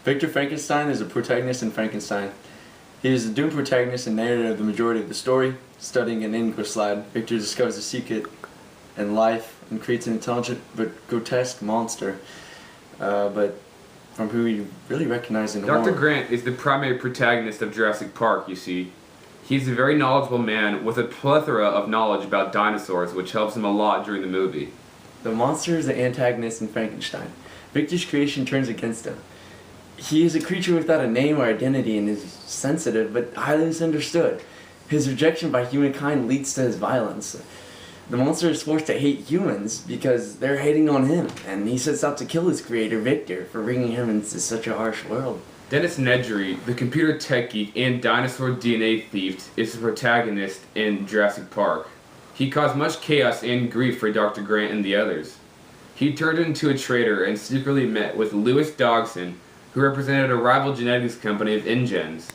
Victor Frankenstein is a protagonist in Frankenstein. He is the doomed protagonist and narrator of the majority of the story. Studying an English slide, Victor discovers a secret in life and creates an intelligent but grotesque monster, but from who we really recognize in Dr. Grant is the primary protagonist of Jurassic Park, you see. He's a very knowledgeable man with a plethora of knowledge about dinosaurs, which helps him a lot during the movie. The monster is the antagonist in Frankenstein. Victor's creation turns against him. He is a creature without a name or identity and is sensitive but highly misunderstood. His rejection by humankind leads to his violence. The monster is forced to hate humans because they're hating on him, and he sets out to kill his creator, Victor, for bringing him into such a harsh world. Dennis Nedry, the computer tech geek and dinosaur DNA thief, is the protagonist in Jurassic Park. He caused much chaos and grief for Dr. Grant and the others. He turned into a traitor and secretly met with Louis Dogson, who represented a rival genetics company of InGens.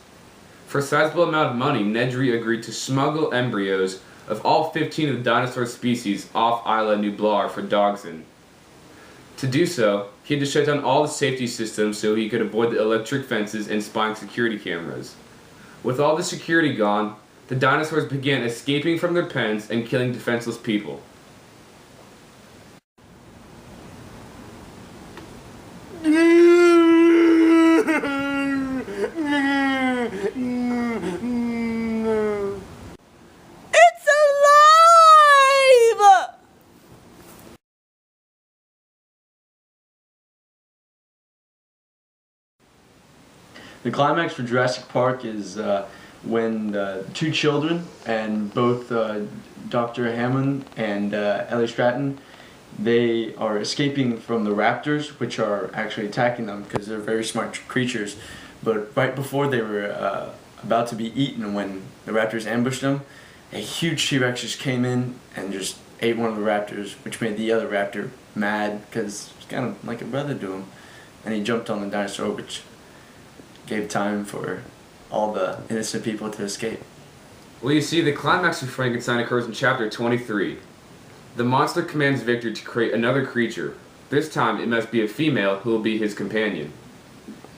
For a sizable amount of money, Nedry agreed to smuggle embryos of all 15 of the dinosaur species off Isla Nublar for Dogson. To do so, he had to shut down all the safety systems so he could avoid the electric fences and spying security cameras. With all the security gone, the dinosaurs began escaping from their pens and killing defenseless people. The climax for Jurassic Park is when two children and both Dr. Hammond and Ellie Stratton, they are escaping from the raptors, which are actually attacking them because they're very smart creatures. But right before they were about to be eaten, when the raptors ambushed them, a huge T-Rex just came in and just ate one of the raptors, which made the other raptor mad because it's kind of like a brother to him. And he jumped on the dinosaur, which gave time for all the innocent people to escape. Well, you see, the climax of Frankenstein occurs in chapter 23. The monster commands Victor to create another creature. This time, it must be a female who will be his companion.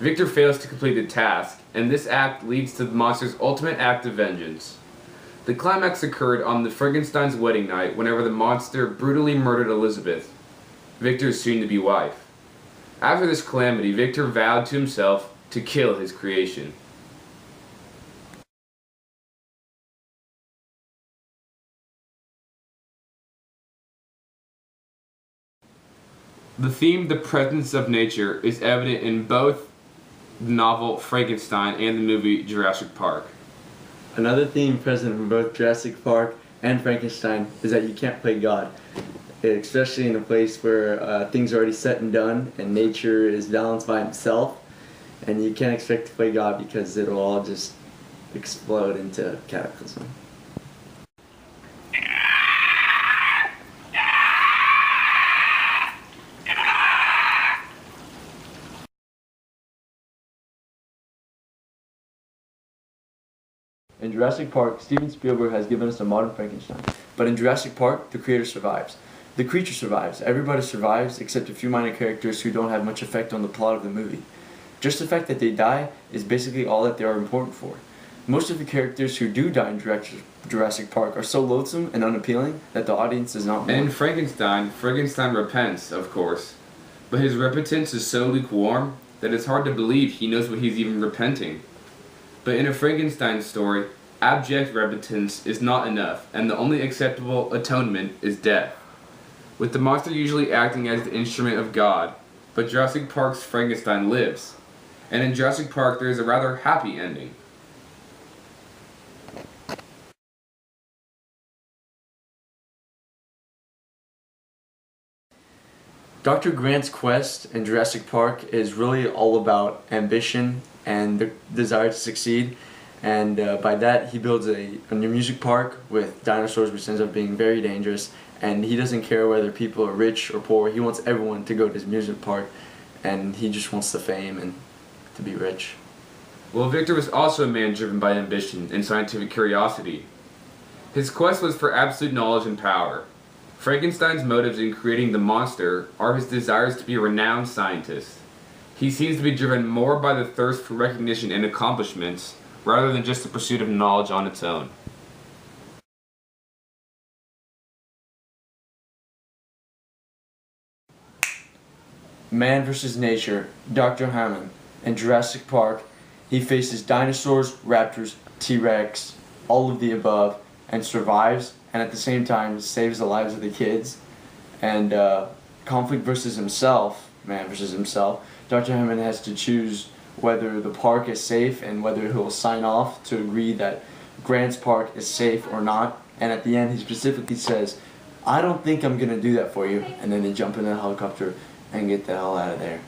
Victor fails to complete the task, and this act leads to the monster's ultimate act of vengeance. The climax occurred on the Frankenstein's wedding night whenever the monster brutally murdered Elizabeth, Victor's soon-to-be wife. After this calamity, Victor vowed to himself to kill his creation. The theme, the presence of nature, is evident in both the novel Frankenstein and the movie Jurassic Park. Another theme present in both Jurassic Park and Frankenstein is that you can't play God, especially in a place where things are already set and done and nature is balanced by himself. And you can't expect to play God because it'll all just explode into cataclysm. In Jurassic Park, Steven Spielberg has given us a modern Frankenstein. But in Jurassic Park, the creator survives. The creature survives. Everybody survives except a few minor characters who don't have much effect on the plot of the movie. Just the fact that they die is basically all that they are important for. Most of the characters who do die in Jurassic Park are so loathsome and unappealing that the audience does not want. And in Frankenstein, Frankenstein repents, of course. But his repentance is so lukewarm that it's hard to believe he knows what he's even repenting. But in a Frankenstein story, abject repentance is not enough, and the only acceptable atonement is death, with the monster usually acting as the instrument of God. But Jurassic Park's Frankenstein lives. And in Jurassic Park, there is a rather happy ending. Dr. Grant's quest in Jurassic Park is really all about ambition and the desire to succeed. And by that, he builds a new music park with dinosaurs, which ends up being very dangerous. And he doesn't care whether people are rich or poor. He wants everyone to go to his music park, and he just wants the fame and to be rich. Well, Victor was also a man driven by ambition and scientific curiosity. His quest was for absolute knowledge and power. Frankenstein's motives in creating the monster are his desires to be a renowned scientist. He seems to be driven more by the thirst for recognition and accomplishments rather than just the pursuit of knowledge on its own. Man versus nature, Dr. Hammond. In Jurassic Park, he faces dinosaurs, raptors, T-Rex, all of the above, and survives, and at the same time saves the lives of the kids. And conflict versus himself, man versus himself, Dr. Hammond has to choose whether the park is safe and whether he'll sign off to agree that Grant's park is safe or not. And at the end, he specifically says, "I don't think I'm going to do that for you." And then they jump in a helicopter and get the hell out of there.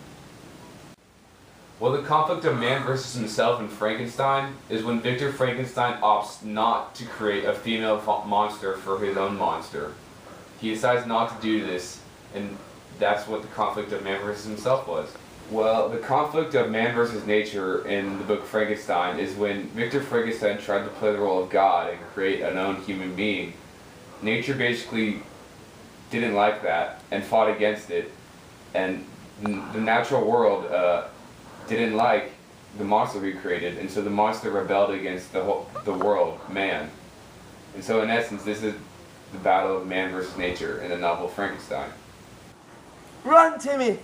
Well, the conflict of man versus himself in Frankenstein is when Victor Frankenstein opts not to create a female monster for his own monster. He decides not to do this, and that's what the conflict of man versus himself was. Well, the conflict of man versus nature in the book Frankenstein is when Victor Frankenstein tried to play the role of God and create an own human being. Nature basically didn't like that and fought against it, and the natural world didn't like the monster he created, and so the monster rebelled against the world, man. And so in essence, this is the battle of man versus nature in the novel Frankenstein. Run, Timmy!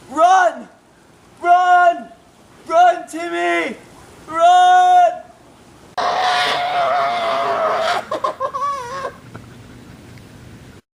Run! Run! Run, Timmy! Run!